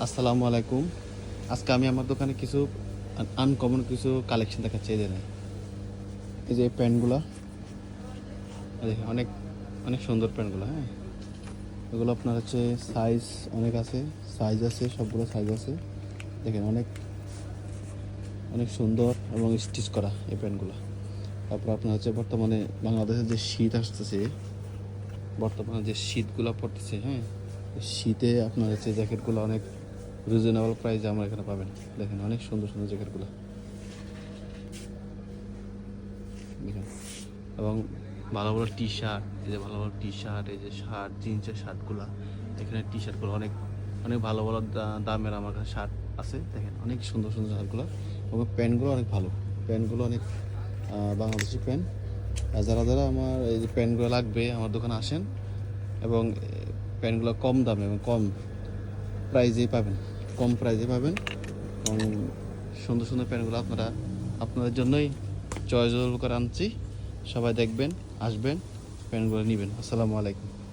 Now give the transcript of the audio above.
আসসালামু আলাইকুম। আজকে আমি আমার দোকানে কিছু আনকমন কিছু কালেকশন দেখাচ্ছি। এই যে প্যান্টগুলা দেখেন, অনেক অনেক সুন্দর প্যান্টগুলো। হ্যাঁ, এগুলো আপনার হচ্ছে সাইজ অনেক আছে, সাইজ আছে, সবগুলো সাইজ আছে। দেখেন অনেক অনেক সুন্দর এবং স্টিচ করা এই প্যান্টগুলো। তারপর আপনার হচ্ছে বর্তমানে বাংলাদেশের যে শীত আসতেছে, বর্তমানে যে শীতগুলো পড়তেছে, হ্যাঁ, শীতে আপনার হচ্ছে জ্যাকেটগুলো অনেক রিজনেবল প্রাইসে আমরা এখানে পাবেন। দেখেন অনেক সুন্দর সুন্দর জ্যাকেটগুলো দেখেন। এবং ভালো ভালো টি শার্ট, এই যে ভালো ভালো টি শার্ট, এই যে শার্ট, জিন্সের শার্টগুলো, এখানে টি শার্টগুলো অনেক অনেক ভালো ভালো দামের আমার কাছে শার্ট আছে। দেখেন অনেক সুন্দর সুন্দর শার্টগুলো, এবং প্যান্টগুলো অনেক ভালো, প্যান্টগুলো অনেক বাংলাদেশি প্যান্ট। আর যারা যারা আমার এই যে প্যান্টগুলো লাগবে আমার দোকানে আসেন, এবং প্যান্টগুলো কম দামে এবং কম প্রাইজেই পাবেন, কম প্রাইজে পাবেন। এবং সুন্দর সুন্দর প্যান্টগুলো আপনাদের জন্যই চয়েস করে আনছি। সবাই দেখবেন, আসবেন, প্যান্টগুলো নেবেন। আসসালামু আলাইকুম।